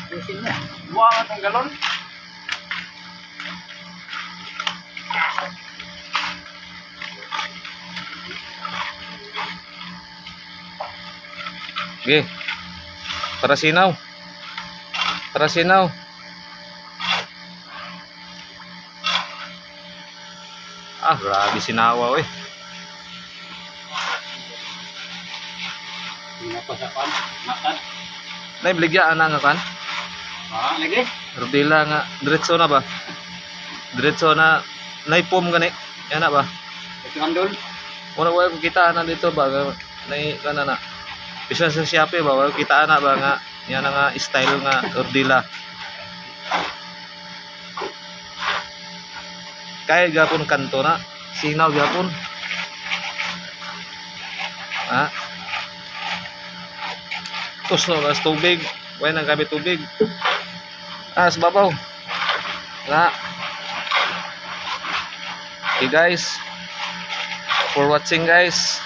Ayusin mo. Buang atong galon. Sige. Para sinaw. Para sinaw. Ah, grabe sinawa, oy. Pinapasapan. Makan. Naibligya ana nga kan. Ha, lagi. Rodila nga diretso na ba? Diretso na naipom gani. Yan na ba? Ito andol. Wala ko kita na dito ba? Nai kana na. Bisa sa Shopee ba wala kita na ba nga yan na nga style nga ordila. Kaya gapon kanto na. Sinaw gapon. Ha? Tusno na sa tubig. Wala nang gabi tubig. Ah, sa babaw. Nga. Okay guys. For watching guys.